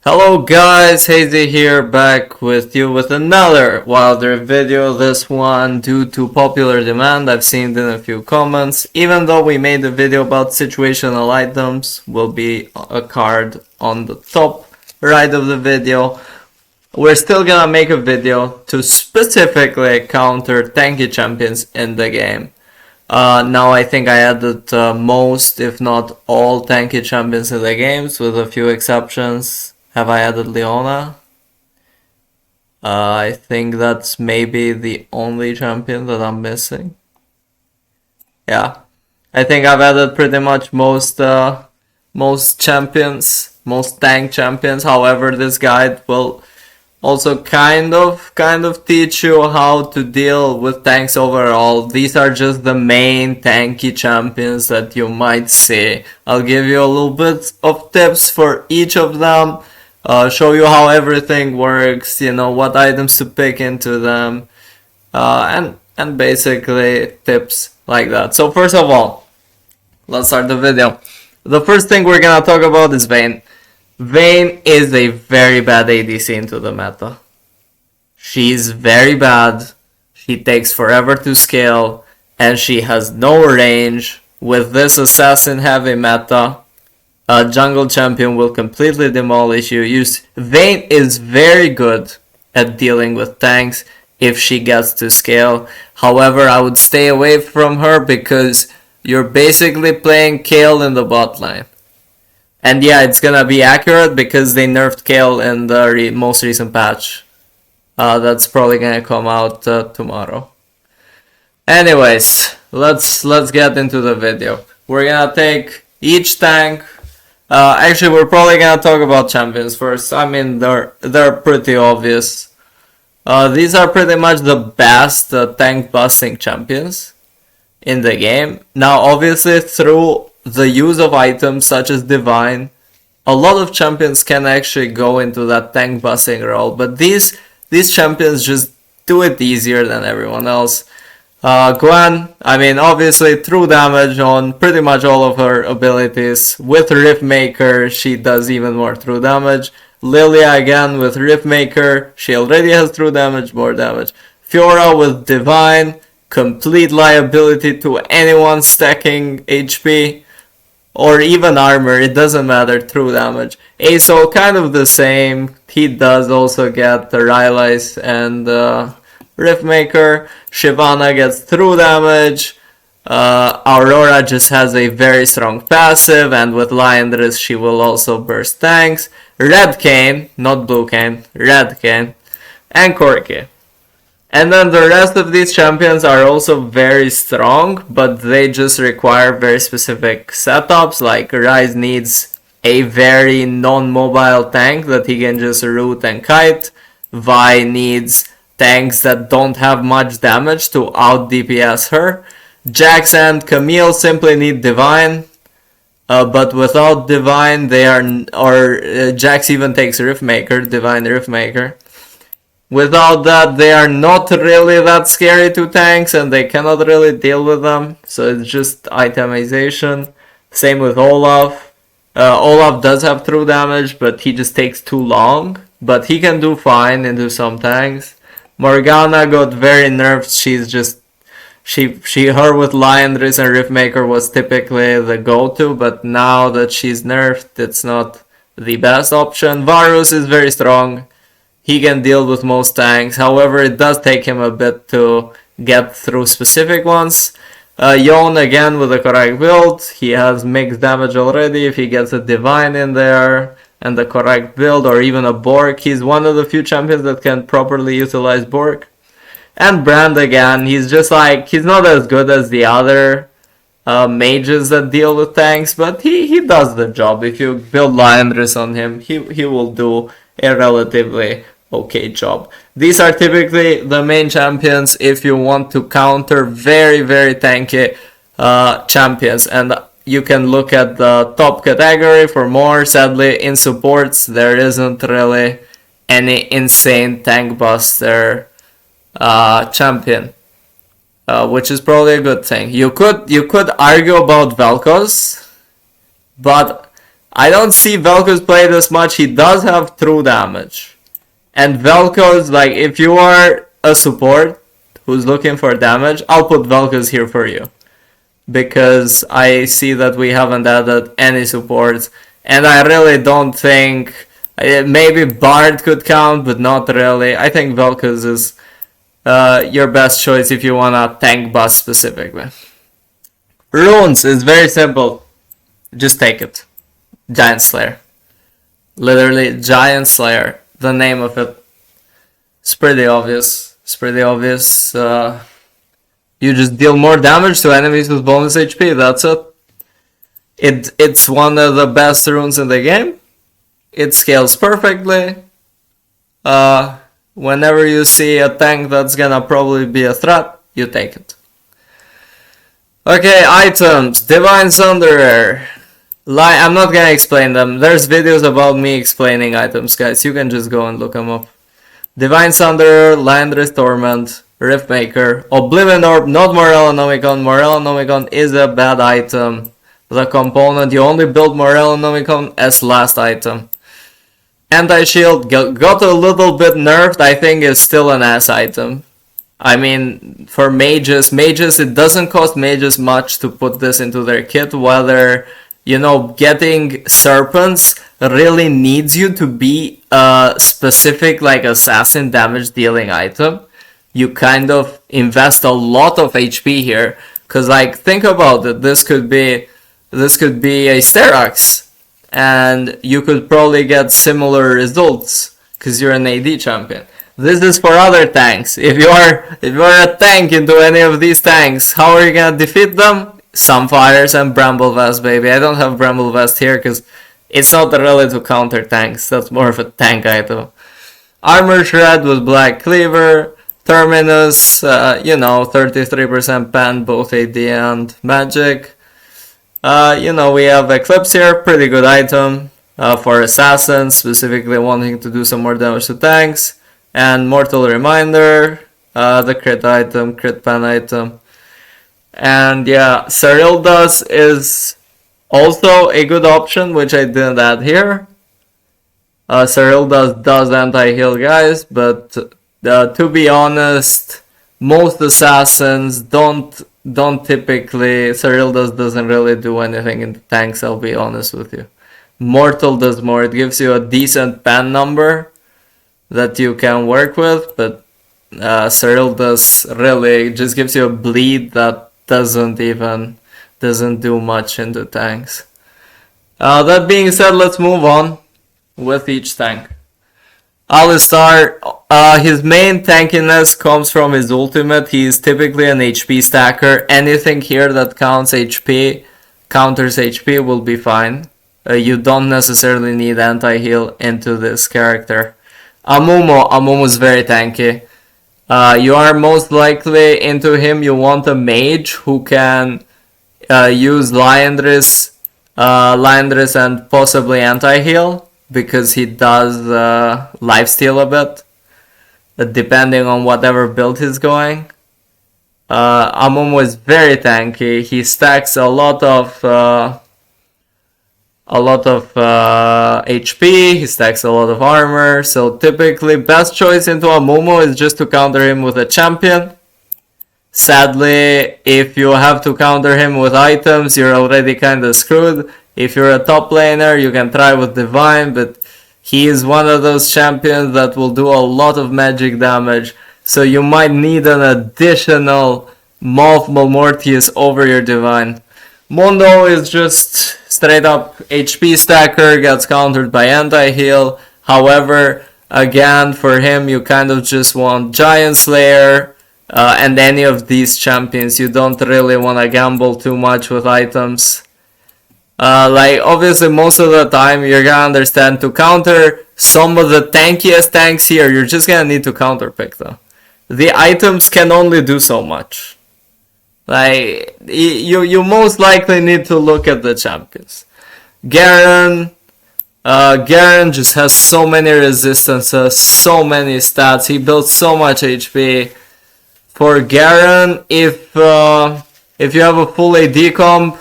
Hello guys, Haze here, back with you with another Wilder video. This one due to popular demand. I've seen it in a few comments. Even though we made a video about situational items, will be a card on the top right of the video. We're still gonna make a video to specifically counter Tanky Champions in the game. Now I think I added most, if not all, Tanky Champions in the games, with a few exceptions. Have I added Leona? I think that's maybe the only champion that I'm missing. Yeah, I think I've added pretty much most champions, most tank champions. However, this guide will also kind of teach you how to deal with tanks overall. These are just the main tanky champions that you might see. I'll give you a little bit of tips for each of them. Show you how everything works, you know, what items to pick into them, and basically tips like that. So first of all, let's start the video. The first thing we're gonna talk about is Vayne. Vayne is a very bad ADC into the meta. She's very bad, she takes forever to scale, and she has no range. With this assassin heavy meta, a jungle champion will completely demolish you. Vayne is very good at dealing with tanks if she gets to scale. However, I would stay away from her because you're basically playing Kayle in the bot lane. And yeah, it's gonna be accurate because they nerfed Kayle in the most recent patch. That's probably gonna come out tomorrow. Anyways, let's get into the video. We're gonna take each tank. Actually, we're probably gonna talk about champions first. I mean, they're pretty obvious. These are pretty much the best tank busting champions in the game. Now, obviously, through the use of items such as Divine, a lot of champions can actually go into that tank busting role. But these champions just do it easier than everyone else. Gwen, I mean, obviously true damage on pretty much all of her abilities. With Riftmaker, she does even more true damage. Lilia again with Riftmaker, she already has true damage, more damage. Fiora with Divine, complete liability to anyone stacking HP or even armor, it doesn't matter, true damage. Aso, kind of the same, he does also get the Rylai's and Riftmaker. Shyvana gets true damage. Aurora just has a very strong passive, and with Liandris she will also burst tanks. Red Kayn, not Blue Kayn, Red Kayn, and Corki. And then the rest of these champions are also very strong, but they just require very specific setups. Like Ryze needs a very non-mobile tank that he can just root and kite. Vi needs tanks that don't have much damage to out DPS her. Jax and Camille simply need Divine, but without Divine they are, Jax even takes Riftmaker, Divine Riftmaker. Without that they are not really that scary to tanks and they cannot really deal with them, so it's just itemization. Same with Olaf. Olaf does have true damage, but he just takes too long, but he can do fine into some tanks. Morgana got very nerfed. She's just her with Liandris and Riftmaker was typically the go-to, but now that she's nerfed, it's not the best option. Varus is very strong. He can deal with most tanks. However, it does take him a bit to get through specific ones. Yone again with the correct build. He has mixed damage already. If he gets a Divine in there and the correct build, or even a Bork, he's one of the few champions that can properly utilize Bork. And Brand again, he's just like, he's not as good as the other mages that deal with tanks, but he does the job. If you build Liandris on him, he will do a relatively okay job. These are typically the main champions if you want to counter very, very tanky champions. And you can look at the top category for more. Sadly, in supports, there isn't really any insane tank buster champion, which is probably a good thing. You could argue about Vel'Koz, but I don't see Vel'Koz play this much. He does have true damage. And Vel'Koz, like, if you are a support who's looking for damage, I'll put Vel'Koz here for you. Because I see that we haven't added any supports. And I really don't think... maybe Bard could count, but not really. I think Vel'Koz is your best choice if you want a tank boss specifically. Runes is very simple. Just take it. Giant Slayer. Literally, Giant Slayer. The name of it. It's pretty obvious. It's pretty obvious. You just deal more damage to enemies with bonus HP. That's it. It's one of the best runes in the game. It scales perfectly. Whenever you see a tank that's gonna probably be a threat, you take it. Okay, items. Divine Sunderer. I'm not gonna explain them. There's videos about me explaining items, guys. You can just go and look them up. Divine Sunderer, Landris Torment, Riftmaker, Oblivion Orb, not Morellonomicon. Morellonomicon is a bad item. The component, you only build Morellonomicon as last item. Anti-shield got a little bit nerfed. I think it's still an ass item. I mean, for mages, it doesn't cost mages much to put this into their kit, whether, you know, getting serpents really needs you to be a specific, like, assassin damage dealing item. You kind of invest a lot of HP here, because, like, think about it, this could be a Sterak's, and you could probably get similar results, because you're an AD champion. This is for other tanks. If you are a tank into any of these tanks, how are you gonna defeat them? Sunfires and Bramble Vest, baby. I don't have Bramble Vest here because it's not really to counter tanks. That's more of a tank item. Armor Shred with Black Cleaver. Terminus, you know, 33% pen, both AD and magic. You know, we have Eclipse here, pretty good item for assassins, specifically wanting to do some more damage to tanks. And Mortal Reminder, the crit item, crit pen item. And yeah, Cyrildas is also a good option, which I didn't add here. Cyrildas does anti-heal, guys, but to be honest, most assassins don't typically... Cyrildas doesn't really do anything in the tanks, I'll be honest with you. Mortal does more. It gives you a decent pen number that you can work with, but Cyrildas really just gives you a bleed that doesn't do much into tanks. That being said, let's move on with each tank. Alistar, his main tankiness comes from his ultimate. He's typically an HP stacker. Anything here that counts HP, counters HP will be fine. You don't necessarily need anti-heal into this character. Amumu is very tanky. You are most likely into him. You want a mage who can use Liandris and possibly anti-heal, because he does lifesteal a bit, depending on whatever build he's going. Amumu is very tanky. He stacks a lot of HP, he stacks a lot of armor, so typically best choice into Amumu is just to counter him with a champion. Sadly, if you have to counter him with items, you're already kinda screwed. If you're a top laner, you can try with Divine, but he is one of those champions that will do a lot of magic damage, so you might need an additional Mothball Mortius over your Divine. Mondo is just straight up HP stacker, gets countered by anti-heal. However, again, for him, you kind of just want Giant Slayer and any of these champions. You don't really want to gamble too much with items. Like, obviously, most of the time, you're gonna understand to counter some of the tankiest tanks here, you're just gonna need to counter pick them. The items can only do so much. Like, you most likely need to look at the champions. Garen just has so many resistances, so many stats. He builds so much HP. For Garen, if you have a full AD comp,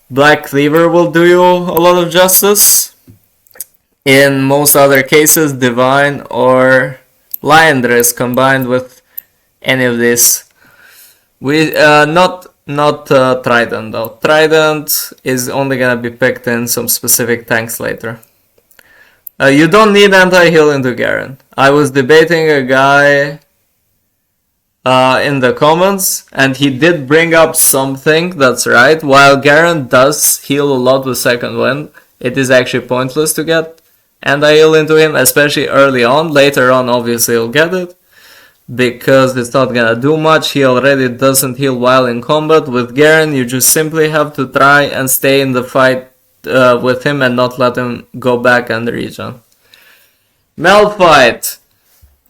Black Cleaver will do you a lot of justice. In most other cases, Divine or Lion Dress combined with any of these. We not Trident though. Trident is only gonna be picked in some specific tanks later. You don't need anti-heal into Garen. I was debating a guy in the comments, and he did bring up something that's right. While Garen does heal a lot with second wind, it is actually pointless to get anti-heal into him, especially early on. Later on, obviously, you'll get it, because it's not gonna do much. He already doesn't heal while in combat. With Garen, you just simply have to try and stay in the fight with him and not let him go back and regen. Malphite.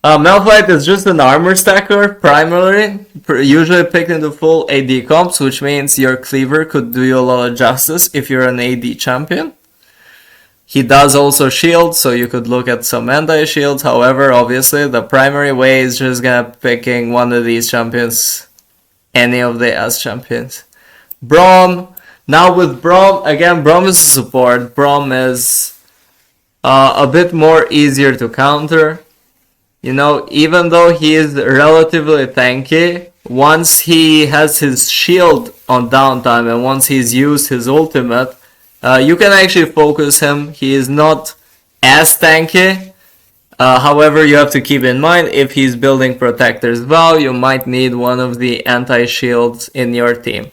Malphite is just an armor stacker, primarily, usually picked into full AD comps, which means your cleaver could do you a lot of justice if you're an AD champion. He does also shield, so you could look at some anti-shields. However, obviously, the primary way is just gonna picking one of these champions, any of the S champions. Braum. Now with Braum, again, Braum is a support. Braum is a bit more easier to counter. You know, even though he is relatively tanky, once he has his shield on downtime and once he's used his ultimate, you can actually focus him. He is not as tanky. However, you have to keep in mind, if he's building Protector's Vow, you might need one of the anti-shields in your team.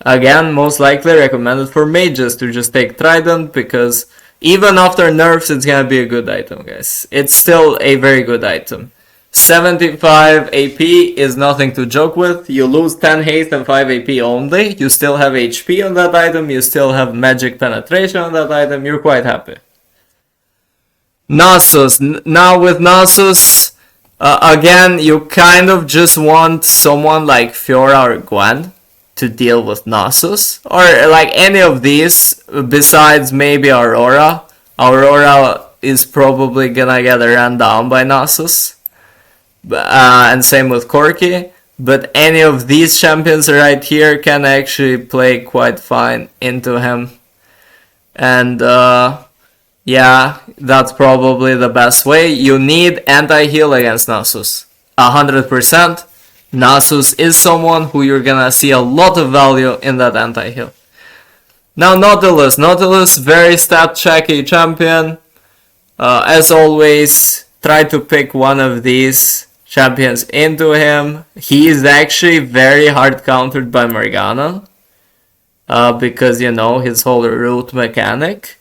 Again, most likely recommended for mages to just take Trident, because even after nerfs, it's gonna be a good item, guys. It's still a very good item. 75 AP is nothing to joke with. You lose 10 haste and 5 AP only. You still have HP on that item. You still have magic penetration on that item. You're quite happy. Nasus. Now with Nasus, again, you kind of just want someone like Fiora or Gwen to deal with Nasus, or like any of these besides maybe Aurora. Aurora is probably gonna get ran down by Nasus, and same with Corki, but any of these champions right here can actually play quite fine into him. And yeah, that's probably the best way. You need anti-heal against Nasus, 100%. Nasus is someone who you're gonna see a lot of value in that anti-heal. Now Nautilus. Nautilus, very stat checky champion. As always, try to pick one of these champions into him. He is actually very hard countered by Morgana, because, you know, his whole root mechanic.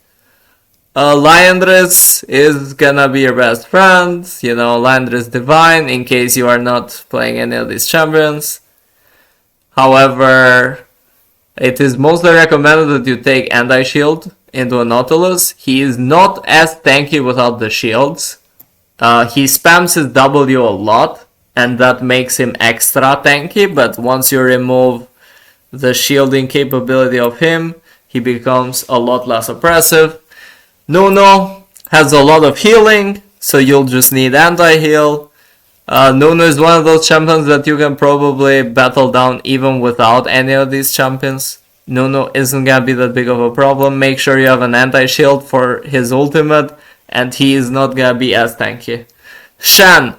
Liandris is gonna be your best friend, you know, Liandris Divine, in case you are not playing any of these champions. However, it is mostly recommended that you take anti-shield into a Nautilus. He is not as tanky without the shields. He spams his W a lot, and that makes him extra tanky, but once you remove the shielding capability of him, he becomes a lot less oppressive. Nuno has a lot of healing, so you'll just need anti-heal. Nuno is one of those champions that you can probably battle down even without any of these champions. Nuno isn't gonna be that big of a problem. Make sure you have an anti-shield for his ultimate, and he is not gonna be as tanky. Shen.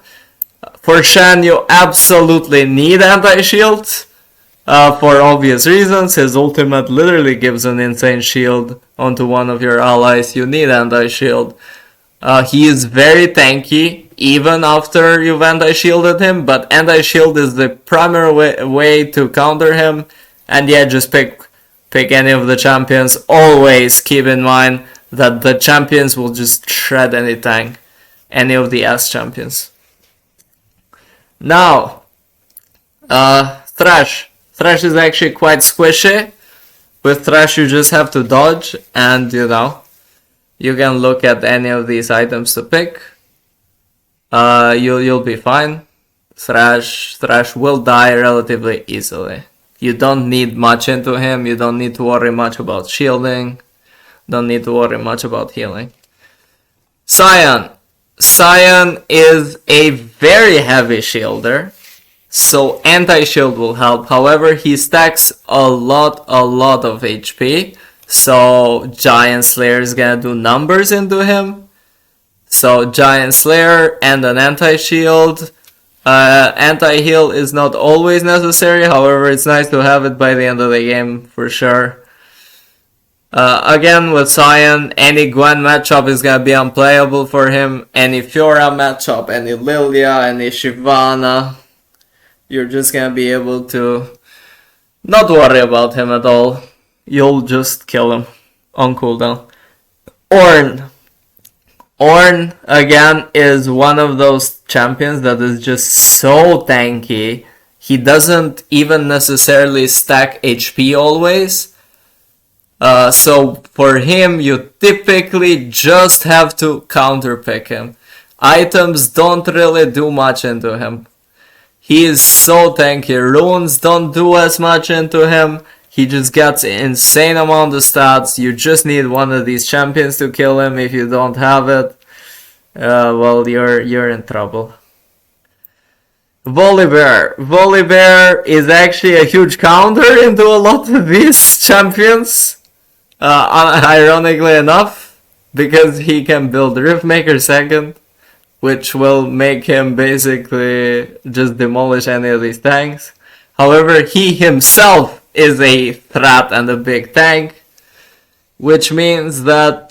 For Shen, you absolutely need anti-shield. For obvious reasons. His ultimate literally gives an insane shield onto one of your allies. You need anti-shield. He is very tanky even after you've anti-shielded him, but anti-shield is the primary way to counter him. And yeah, just pick any of the champions. Always keep in mind that the champions will just shred any tank. Any of the S champions. Now, Thresh. Thresh is actually quite squishy. With Thresh you just have to dodge, and you know, you can look at any of these items to pick. You'll be fine. Thresh will die relatively easily. You don't need much into him, you don't need to worry much about shielding, don't need to worry much about healing. Sion. Sion is a very heavy shielder. so anti-shield will help. However, he stacks a lot of HP, so Giant Slayer is gonna do numbers into him. So Giant Slayer and an anti-shield. Anti-heal is not always necessary, however it's nice to have it by the end of the game for sure. Again, with Cyan, any Gwen matchup is gonna be unplayable for him. Any Fiora matchup, any Lilia, any Shyvana, you're just gonna be able to not worry about him at all. You'll just kill him on cooldown. Ornn, again, is one of those champions that is just so tanky. He doesn't even necessarily stack HP always. So for him, you typically just have to counterpick him. Items don't really do much into him. He is so tanky. Runes don't do as much into him. He just gets insane amount of stats. You just need one of these champions to kill him. If you don't have it, well, you're in trouble. Volibear is actually a huge counter into a lot of these champions. Ironically enough, because he can build Riftmaker second, which will make him basically just demolish any of these tanks. However, he himself is a threat and a big tank, which means that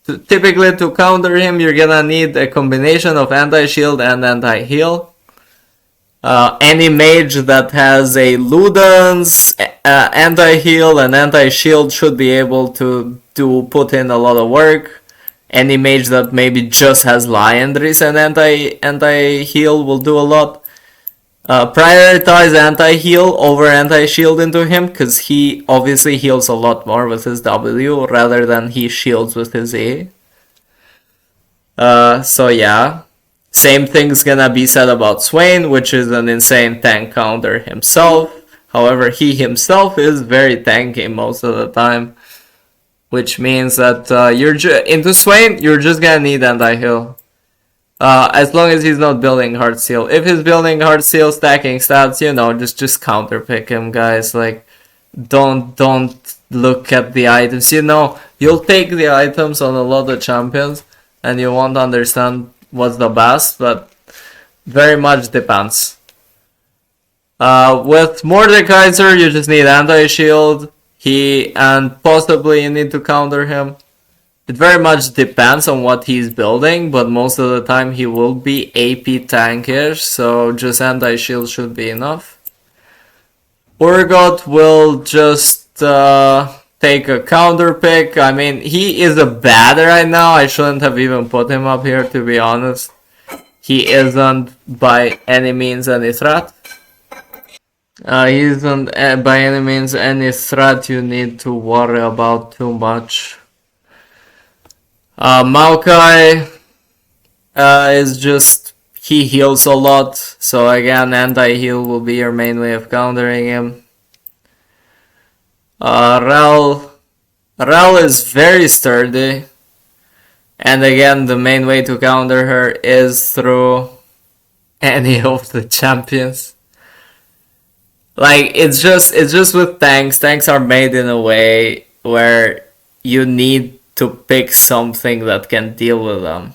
typically to counter him, you're gonna need a combination of anti-shield and anti-heal. Any mage that has a Luden's anti-heal and anti-shield should be able to put in a lot of work. Any mage that maybe just has Liandry's and anti-heal will do a lot. Prioritize anti-heal over anti-shield into him, because he obviously heals a lot more with his W rather than he shields with his E. So yeah. Same thing's gonna be said about Swain, which is an insane tank counter himself. However, he himself is very tanky most of the time, which means that into Swain, you're just gonna need anti-heal. As long as he's not building Heart Seal. If he's building Heart Seal, stacking stats, you know, just counterpick him, guys. Like, don't look at the items. You know, you'll take the items on a lot of champions, and you won't understand what's the best, but very much depends. With Mordekaiser, you just need anti-shield, and possibly you need to counter him. It very much depends on what he's building, but most of the time he will be AP tankish, so just anti-shield should be enough. Urgot will just take a counter pick. I mean, he is a bad right now. I shouldn't have even put him up here, to be honest. He isn't by any means any threat. He isn't by any means any threat you need to worry about too much. Maokai is just, he heals a lot, so again, anti-heal will be your main way of countering him. Rel is very sturdy, and again, the main way to counter her is through any of the champions. Like, it's just with tanks. Tanks are made in a way where you need to pick something that can deal with them.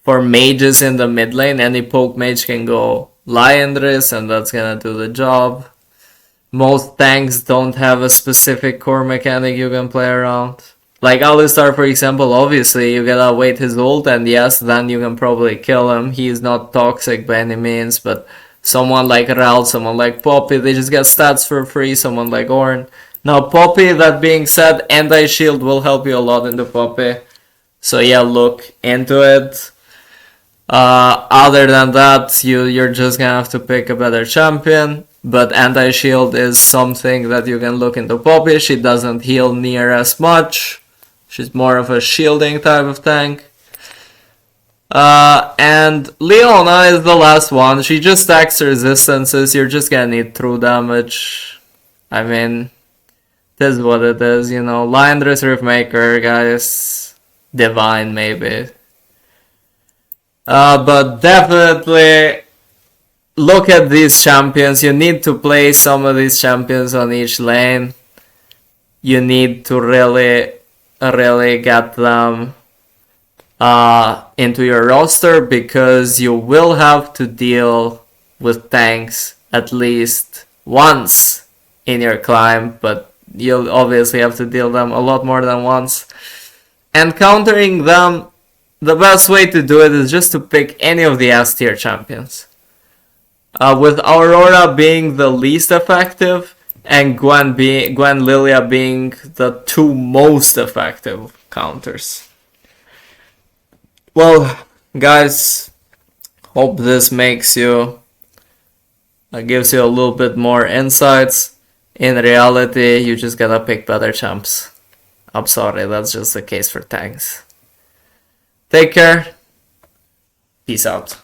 For mages in the mid lane, any poke mage can go Liandry's, and that's gonna do the job. Most tanks don't have a specific core mechanic you can play around. Like Alistar, for example, obviously you gotta wait his ult, and yes, then you can probably kill him. He's not toxic by any means, but someone like Rel, someone like Poppy, they just get stats for free. Someone like Ornn. Now Poppy, that being said, anti-shield will help you a lot into Poppy. So yeah, look into it. Other than that, you're just gonna have to pick a better champion. But anti-shield is something that you can look into Poppy. She doesn't heal near as much. She's more of a shielding type of tank. And Leona is the last one. She just stacks resistances. You're just gonna need true damage. I mean, it is what it is, you know. Liandry's Riftmaker, guys. Divine, maybe. But definitely look at these champions. You need to play some of these champions on each lane. You need to really get them into your roster, because you will have to deal with tanks at least once in your climb, but you'll obviously have to deal them a lot more than once. And countering them, the best way to do it is just to pick any of the S tier champions. With Aurora being the least effective and Gwen Lilia being the two most effective counters. Well, guys, hope this makes you gives you a little bit more insights. In reality, you just gotta pick better champs. I'm sorry, that's just the case for tanks. Take care. Peace out.